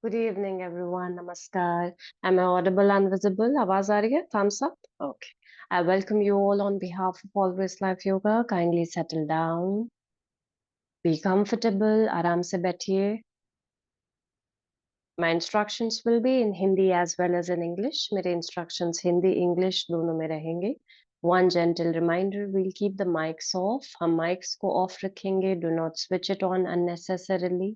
Good evening, everyone. Namaskar. Am I audible and visible? आवाज आ रही है? Thumbs up. Okay. I welcome you all on behalf of Always Life Yoga. Kindly settle down. Be comfortable. आराम से बैठिए. My instructions will be in Hindi as well as in English. मेरे instructions Hindi, English दोनों में रहेंगे. One gentle reminder: we'll keep the mics off. हम mics को off रखेंगे. Do not switch it on unnecessarily.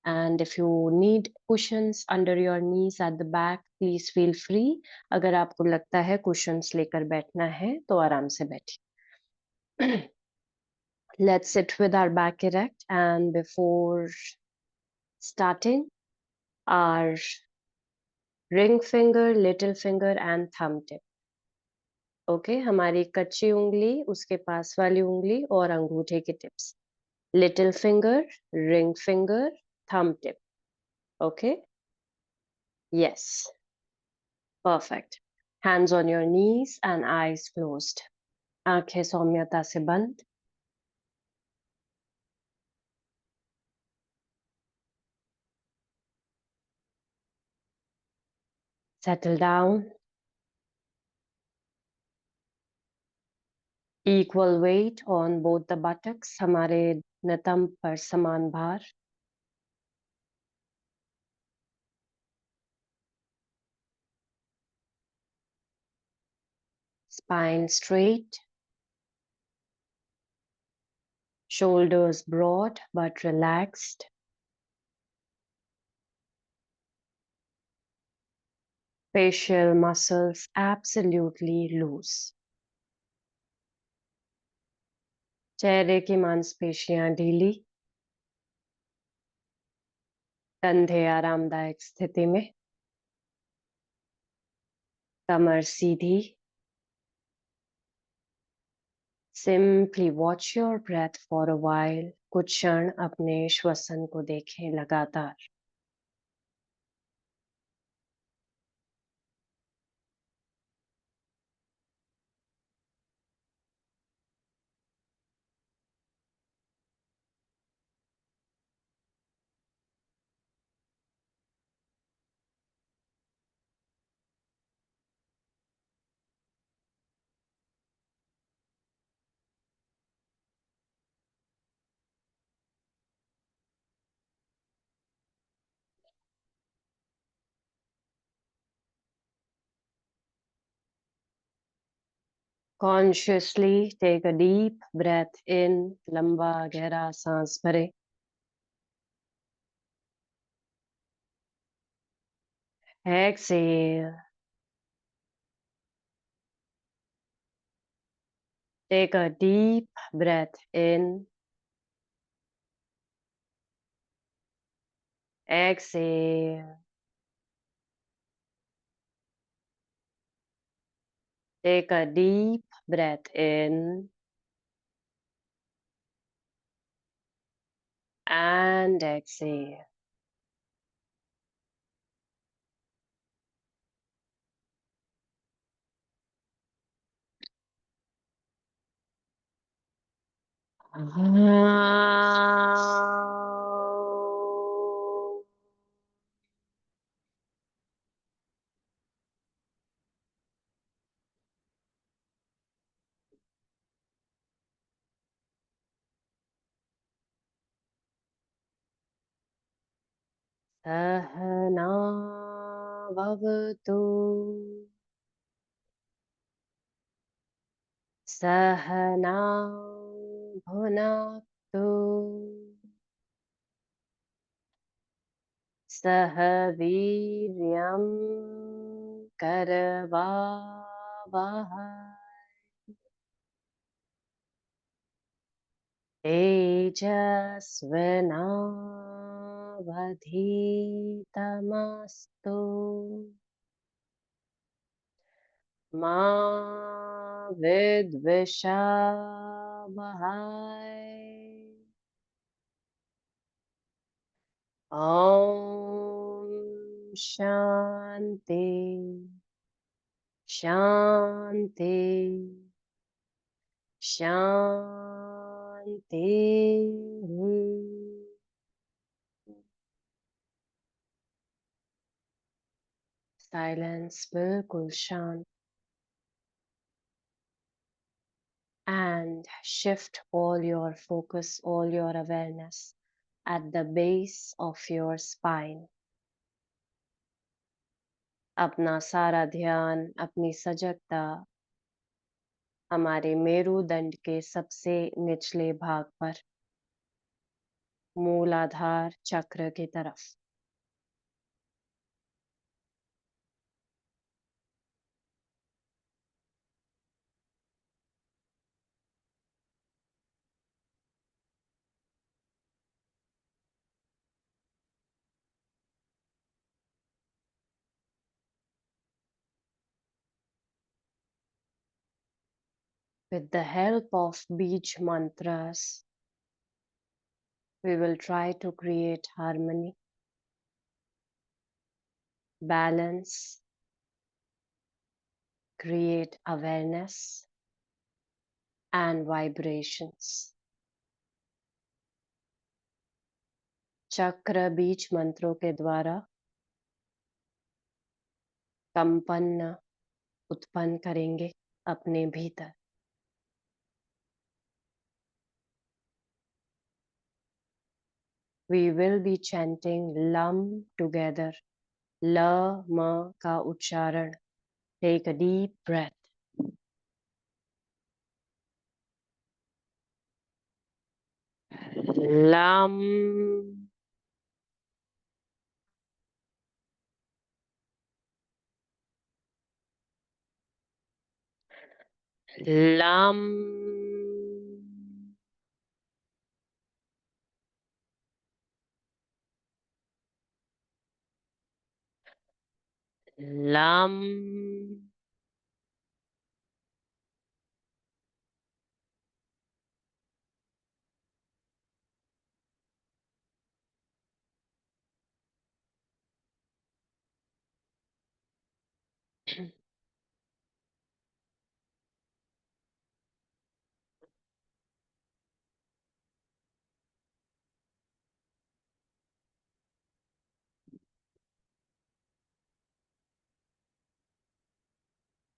And if you need cushions under your knees at the back, please feel free. अगर आपको लगता है cushions लेकर बैठना है तो आराम से बैठिए. Let's sit with our back erect, and before starting, our ring finger, little finger and thumb tip. Okay, हमारी कच्ची उंगली, उसके पास वाली उंगली और अंगूठे की tips. Little finger, ring finger, thumb tip. Okay? Yes. Perfect. Hands on your knees and eyes closed. आंखें सौम्यता से बंद. Settle down. Equal weight on both the buttocks. हमारे नितंब पर समान भार. Spine straight. Shoulders broad but relaxed. Facial muscles absolutely loose. चेहरे की मांसपेशियां ढीली. कंधे आरामदायक स्थिति में. कमर सीधी. Simply watch your breath for a while. कुछ क्षण अपने श्वसन को देखें लगातार. Consciously take a deep breath in. लंबा गहरा सांस भरें. Exhale. Take a deep breath in. Exhale. Take a deep breath in and exhale. सहना भवतु. सहना भुनक्तु. सह वीर्यं करवावहै. तेजस्विनावधीतमस्तु. मा विद्विषावहै. ॐ शान्ति शान्ति शान्तिः. साइलेंस बिल्कुल शांत. And shift all your focus, all your awareness at the base of your spine. अपना सारा ध्यान, अपनी सजगता हमारे मेरुदंड के सबसे निचले भाग पर, मूलाधार चक्र की तरफ. With the help of Beej mantras, we will try to create harmony, balance, create awareness and vibrations. चक्र बीज मंत्रों के द्वारा कंपन उत्पन्न करेंगे अपने भीतर. We will be chanting Lam together. La ma का उच्चारण. Take a deep breath. Lam. Lam. Lam.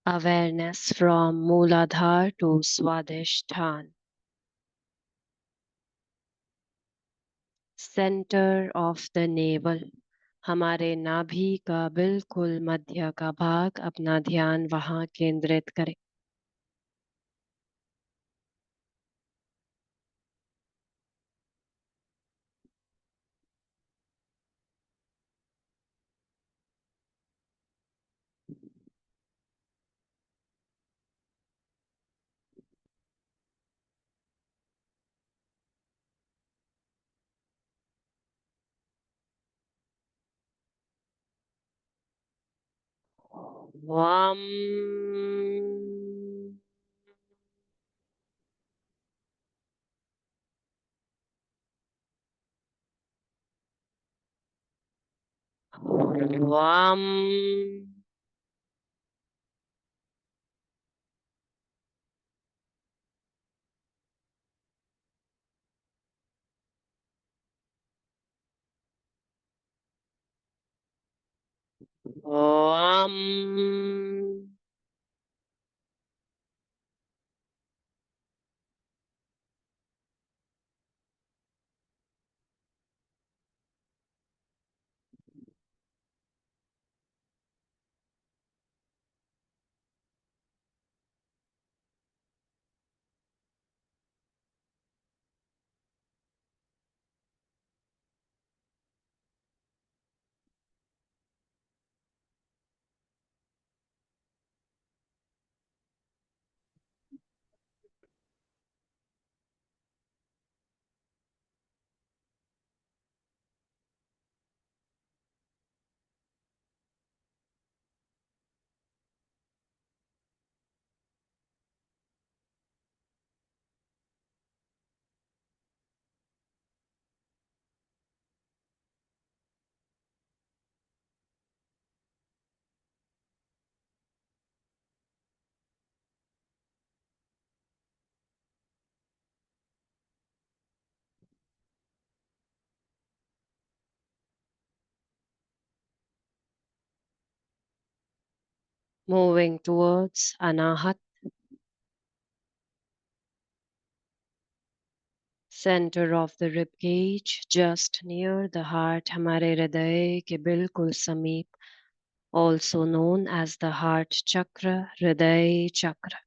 Awareness from Mooladhar to Swadhisthana. Center of the navel. हमारे नाभि का बिल्कुल मध्य का भाग, अपना ध्यान वहां केंद्रित करें. Vam. Vam. Vam. moving towards Anahat, center of the rib cage, just near the heart, हमारे हृदय के बिल्कुल समीप, also known as the heart chakra, हृदय chakra.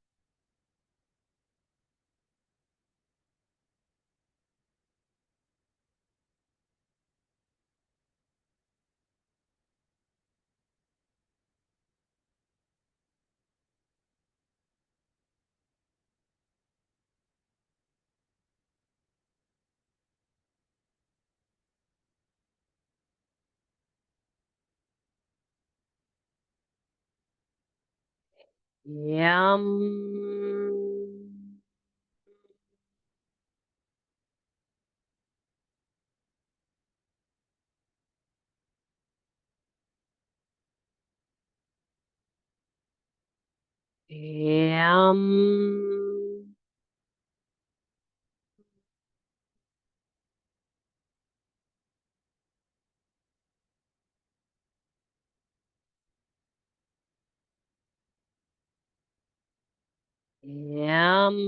Yum. Yum. Yum.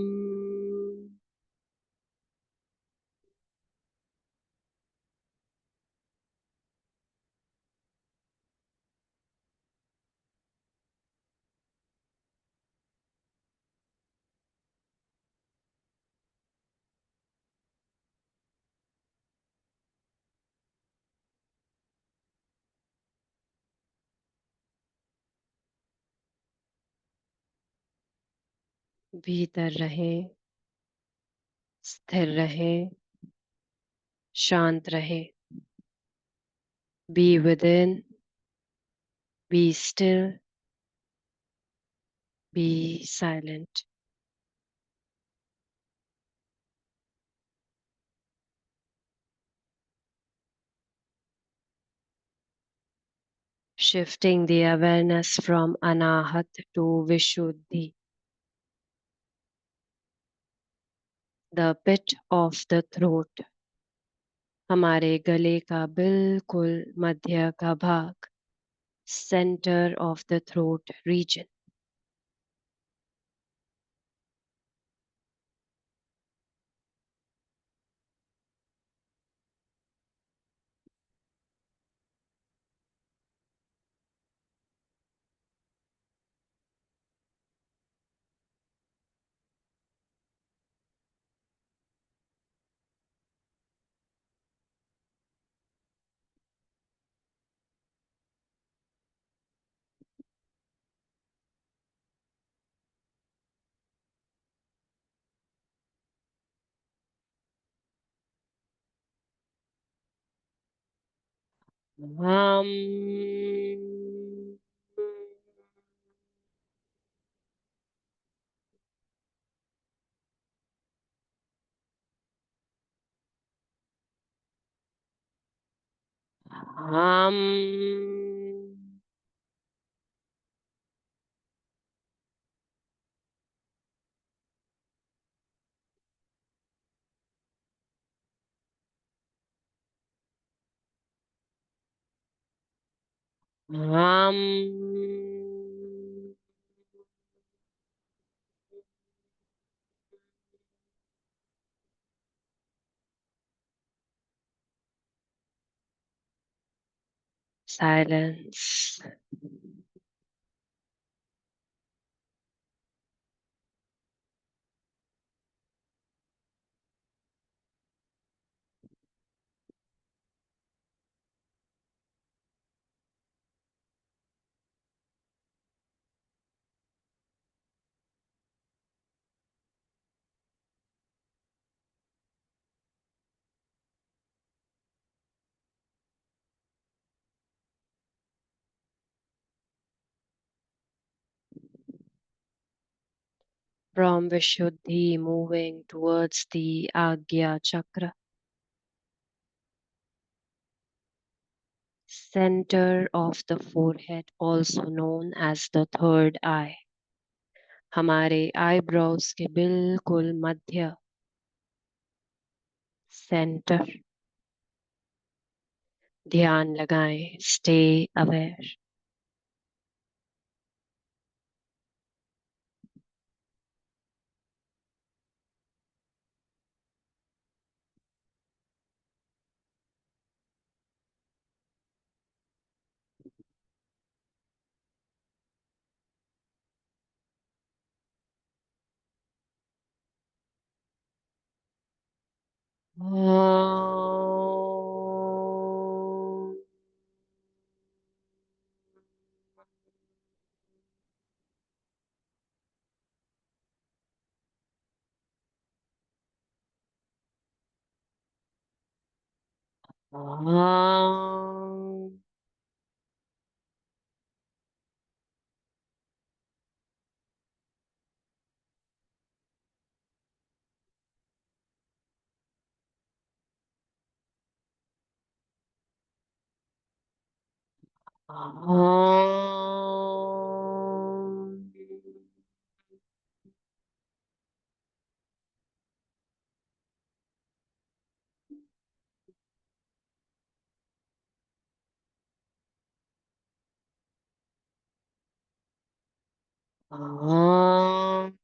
भीतर रहे, स्थिर रहे, शांत रहे. Be within, be still, be silent. Shifting the awareness from Anahat to Vishuddhi, the pit of the throat, हमारे गले का बिल्कुल मध्य का भाग, center of the throat region. Hum. Hum. Hum. Silence. From Vishuddhi moving towards the Agya Chakra, center of the forehead, also known as the third eye. हमारे eyebrows के बिल्कुल मध्य, center. ध्यान लगाएं, stay aware. Om. Om. Om. Om.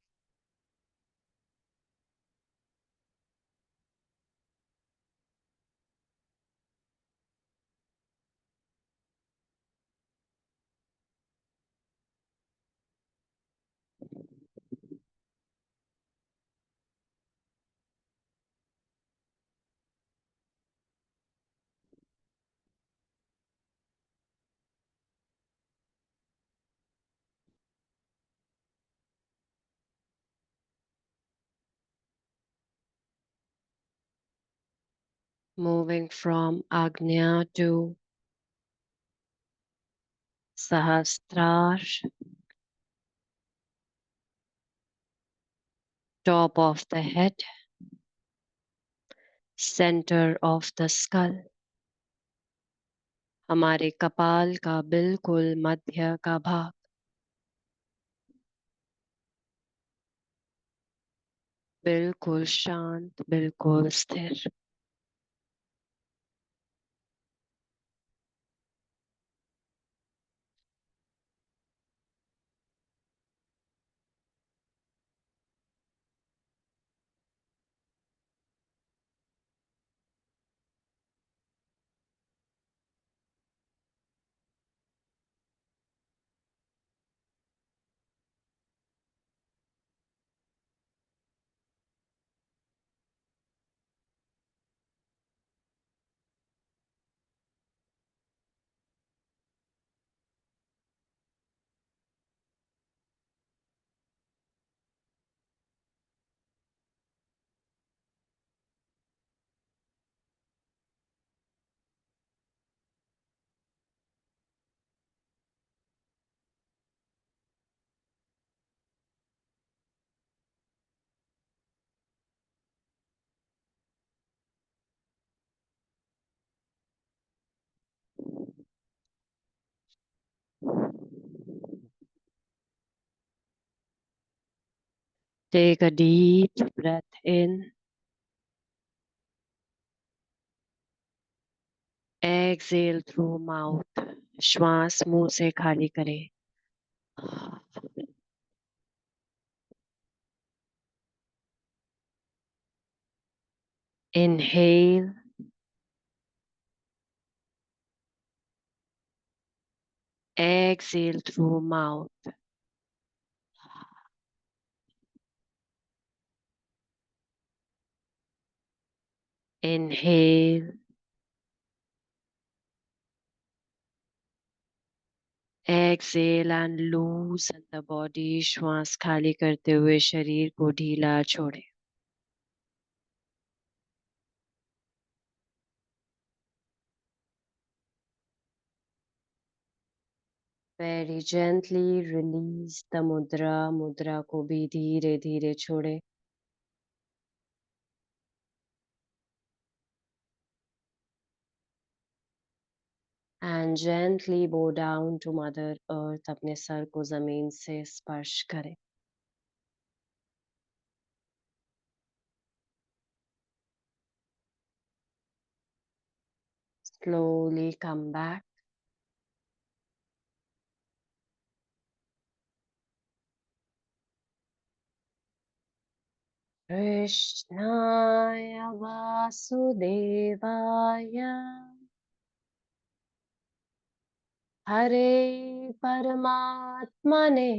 Moving from Agnya to Sahasrar, top of the head, center of the skull. हमारे कपाल का बिल्कुल मध्य का भाग, बिल्कुल शांत, बिल्कुल स्थिर. Take a deep breath in. Exhale through mouth. श्वास मुंह से खाली करें. Inhale. Exhale through mouth. Inhale. Exhale and loosen the body. श्वास खाली करते हुए शरीर को ढीला छोड़े. Very gently release the mudra. मुद्रा को भी धीरे धीरे छोड़े. And gently bow down to Mother Earth. अपने सर को जमीन से स्पर्श करें. Slowly come back. Krishnaya Vasudevaya Hare Paramatmane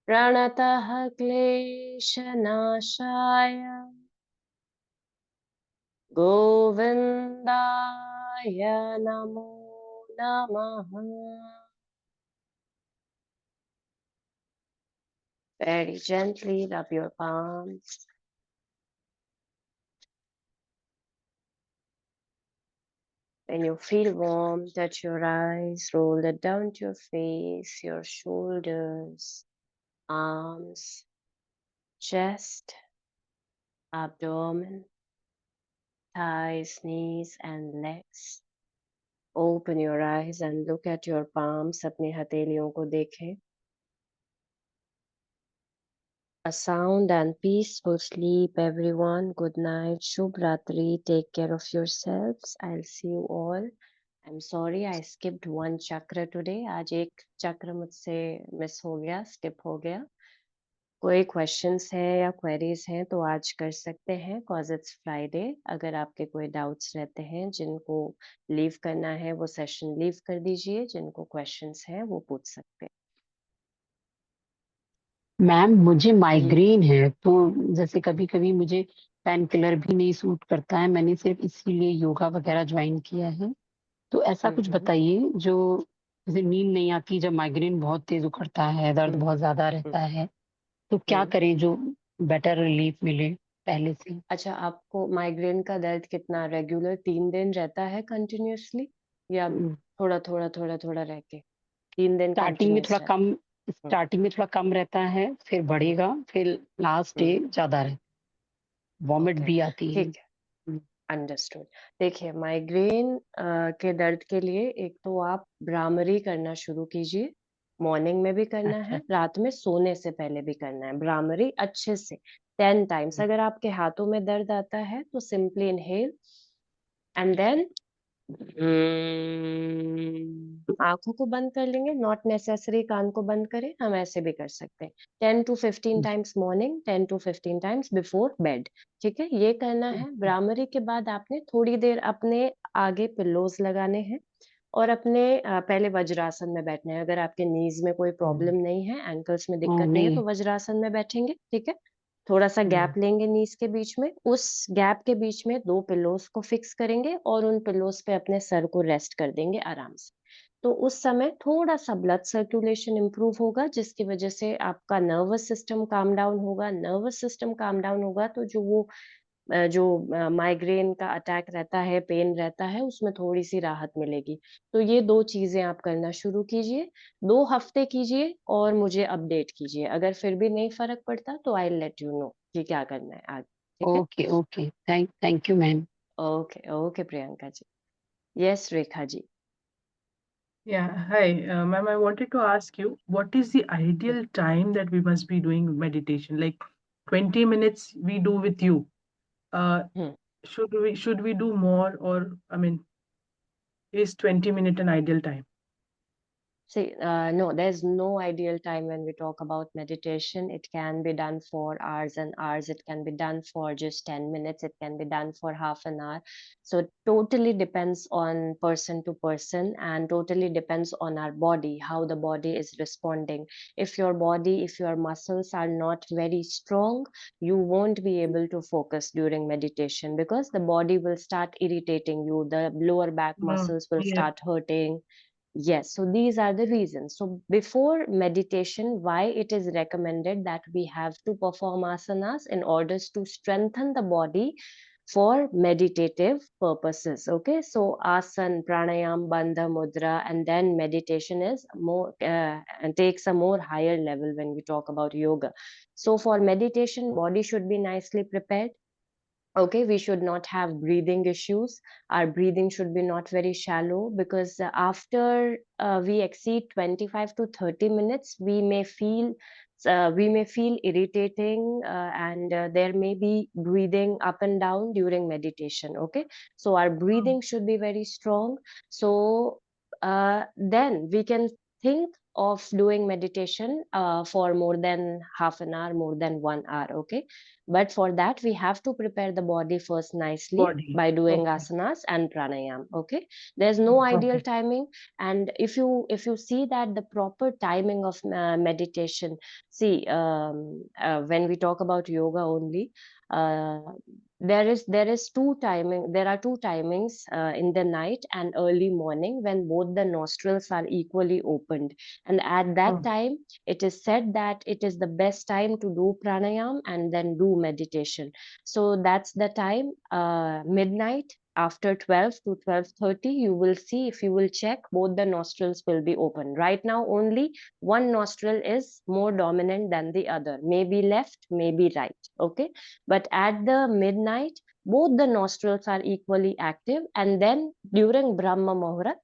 Pranatah Kleshanashaya Govindaya Namo Namaha. Very gently rub your palms. When you feel warm, touch your eyes, roll it down to your face, your shoulders, arms, chest, abdomen, thighs, knees, and legs. Open your eyes and look at your palms. अपनी हथेलियों को देखें. A sound and peaceful sleep, everyone. Good night. Shubh Ratri. Take care of yourselves. I'll see you all. I'm sorry I skipped one chakra today. आज एक चक्र मुझसे miss हो गया, skip हो गया. कोई क्वेश्चंस हैं या क्वेरीज हैं तो आज कर सकते हैं cause it's Friday. अगर आपके कोई डाउट्स रहते हैं जिनको लीव करना है वो सेशन लीव कर दीजिए. जिनको क्वेश्चंस हैं वो पूछ सकते हैं. मैम मुझे माइग्रेन है, तो जैसे कभी कभी मुझे पेन किलर भी नहीं सूट करता है. मैंने सिर्फ इसीलिए योगा वगैरह ज्वाइन किया है. तो ऐसा कुछ बताइए जो जैसे नींद नहीं आती जब माइग्रेन बहुत तेज उखड़ता है, दर्द बहुत ज्यादा रहता है, तो क्या करें जो बेटर रिलीफ मिले पहले से. अच्छा, आपको माइग्रेन का दर्द कितना रेगुलर 3 दिन रहता है कंटिन्यूअसली या थोड़ा थोड़ा थोड़ा थोड़ा रह के 3 दिन स्टार्टिंग में थोड़ा कंटिन्यूअस? कम स्टार्टिंग में थोड़ा कम रहता है, फिर बढ़ेगा, फिर लास्ट डे ज्यादा रहता है, वॉमिट भी आती है. ठीक है, अंडरस्टूड. देखिए, माइग्रेन के दर्द के लिए एक तो आप भ्रामरी करना शुरू कीजिए. मॉर्निंग में भी करना है, रात में सोने से पहले भी करना है. भ्रामरी अच्छे से 10 टाइम्स. अगर आपके हाथों में दर्द आता है तो सिंपली इनहेल एंड देन आंखों को बंद कर लेंगे. नॉट नेसेसरी कान को बंद करें, हम ऐसे भी कर सकते हैं. 10 to 15 times morning, 10 to 15 times before bed. ठीक है, ये करना है. भ्रामरी के बाद आपने थोड़ी देर अपने आगे पिल्लोज लगाने हैं और अपने पहले वज्रासन में बैठना है. अगर आपके नीज में कोई प्रॉब्लम नहीं है, एंकल्स में दिक्कत नहीं है, तो वज्रासन में बैठेंगे. ठीक है, थोड़ा सा गैप लेंगे नीज के बीच में. उस गैप के बीच में 2 पिल्लोज को फिक्स करेंगे और उन पिल्लोज पे अपने सर को रेस्ट कर देंगे आराम से. तो उस समय थोड़ा सा ब्लड सर्कुलेशन इंप्रूव होगा जिसकी वजह से आपका नर्वस सिस्टम काम डाउन होगा. नर्वस सिस्टम काम डाउन होगा तो जो माइग्रेन का अटैक रहता है, पेन रहता है, उसमें थोड़ी-सी राहत मिलेगी. तो ये 2 चीज़ें आप करना शुरू कीजिए. 2 हफ्ते कीजिए और मुझे अपडेट कीजिए. अगर फिर भी नहीं फ़र्क पड़ता तो I will let you know कि क्या करना है आगे. ठीक है? Okay okay, thank you ma'am. Okay, okay Priyanka ji. Yes Rekha ji. Yeah, hi, ma'am. I wanted to ask you, what is the ideal time that we must be doing meditation? Like 20 minutes we do with you. Uh, hmm. should we do more, or I mean, is 20 minute an ideal time? See, no, there's no ideal time when we talk about meditation. It can be done for hours and hours. It can be done for just 10 minutes. It can be done for half an hour. So it totally depends on person to person and totally depends on our body, how the body is responding. If your muscles are not very strong, you won't be able to focus during meditation because the body will start irritating you. The lower back muscles will Yeah. start hurting. Yes, so these are the reasons. So before meditation, why it is recommended that we have to perform asanas in order to strengthen the body for meditative purposes. Okay, so asan, pranayam, bandha, mudra, and then meditation is more and takes a more higher level when we talk about yoga. So for meditation, body should be nicely prepared. Okay, we should not have breathing issues. Our breathing should be not very shallow because after we exceed 25 to 30 minutes we may feel irritating and there may be breathing up and down during meditation. Okay, so our breathing should be very strong. So then we can think of doing meditation for more than half an hour, more than 1 hour. Okay, but for that, we have to prepare the body first nicely Body. by doing Okay. asanas and pranayam. Okay, there's no ideal Okay. timing, and if you see that the proper timing of meditation, see when we talk about yoga only, uh, There are two timings in the night and early morning when both the nostrils are equally opened, and at that Oh, time it is said that it is the best time to do pranayam and then do meditation. So that's the time, midnight, after 12 to 12:30. You will see, if you will check, both the nostrils will be open. Right now only one nostril is more dominant than the other, maybe left, maybe right. Okay, but at the midnight both the nostrils are equally active, and then during Brahma Muhurat,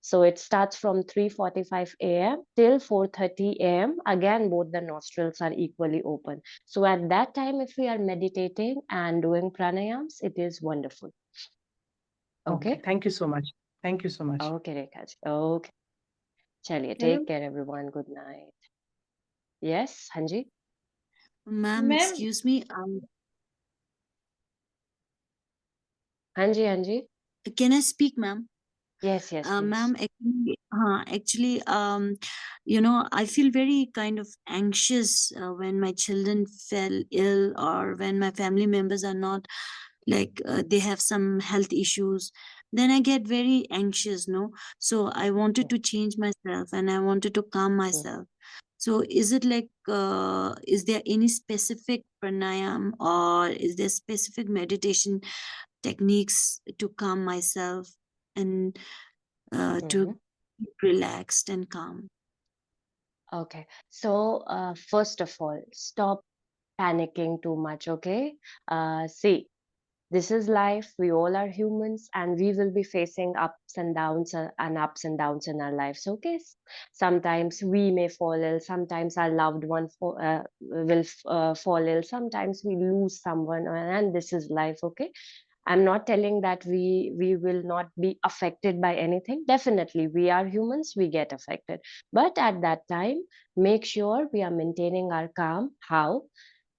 so it starts from 3:45 a.m. till 4:30 a.m. again both the nostrils are equally open. So at that time if we are meditating and doing pranayams, it is wonderful. okay. Okay, Thank you so much. Thank you so much. okay Rekha ji. Okay, chaliye, Madam, take care everyone, good night. Yes, Hanji. ma'am, Ma'am, excuse me. Hanji. Can I speak, ma'am? Yes, please. Ma'am, actually, you know, I feel very kind of anxious when my children fell ill or when my family members are not like they have some health issues. Then I get very anxious, no? So I wanted to change myself and I wanted to calm myself. So is it like, is there any specific pranayam or is there specific meditation techniques to calm myself and to Mhm. keep relaxed and calm? Okay, so first of all, stop panicking too much. Okay, see, this is life. We all are humans, and we will be facing ups and downs in our lives. Okay, sometimes we may fall ill. Sometimes our loved one will fall ill. Sometimes we lose someone, and this is life. Okay, I'm not telling that we will not be affected by anything. Definitely, we are humans, we get affected. But at that time, make sure we are maintaining our calm. How?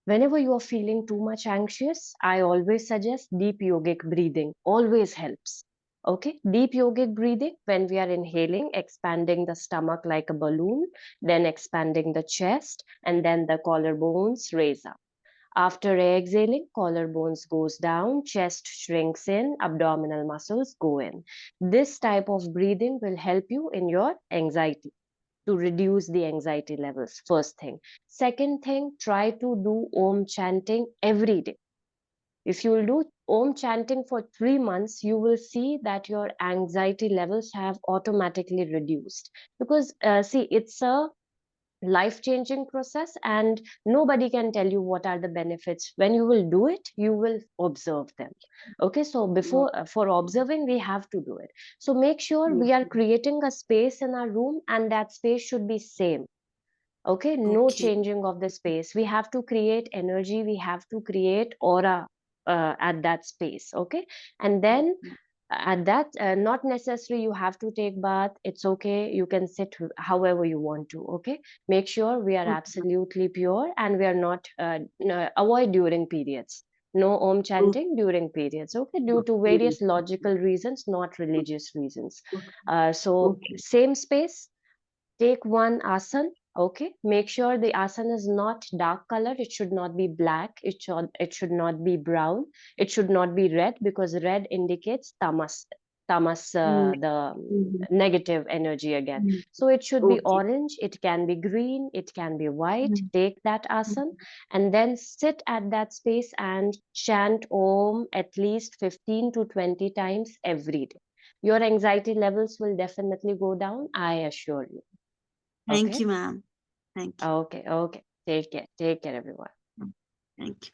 Whenever you are feeling too much anxious, I always suggest deep yogic breathing. Always helps. Okay, deep yogic breathing, when we are inhaling, expanding the stomach like a balloon, then expanding the chest, and then the collarbones raise up. After exhaling, collarbones goes down, chest shrinks in, abdominal muscles go in. This type of breathing will help you in your anxiety, to reduce the anxiety levels. First thing. Second thing, try to do Om chanting every day. If you will do Om chanting for 3 months, you will see that your anxiety levels have automatically reduced. Because, see, it's a life-changing process, and nobody can tell you what are the benefits. When you will do it, you will observe them. Okay, so before, for observing, we have to do it. So make sure we are creating a space in our room, and that space should be same. Okay, no Okay. changing of the space. We have to create energy, we have to create aura at that space. Okay, and then at that, not necessary you have to take bath. It's okay, you can sit however you want to. Okay, make sure we are Okay. absolutely pure, and we are not avoid during periods. No Om chanting during periods. Okay, due to various logical reasons, not religious reasons. So Okay. same space, take one asana. Okay, make sure the asana is not dark color. It should not be black. It should not be brown. It should not be red, because red indicates tamas, the Mhm. negative energy again. Mhm. So it should be Okay. orange, it can be green, it can be white. Mhm. Take that asana and then sit at that space and chant Om at least 15 to 20 times every day. Your anxiety levels will definitely go down, I assure you. Thank Okay. you, ma'am. Thank you. Okay. Take care. Take care, everyone. Thank you.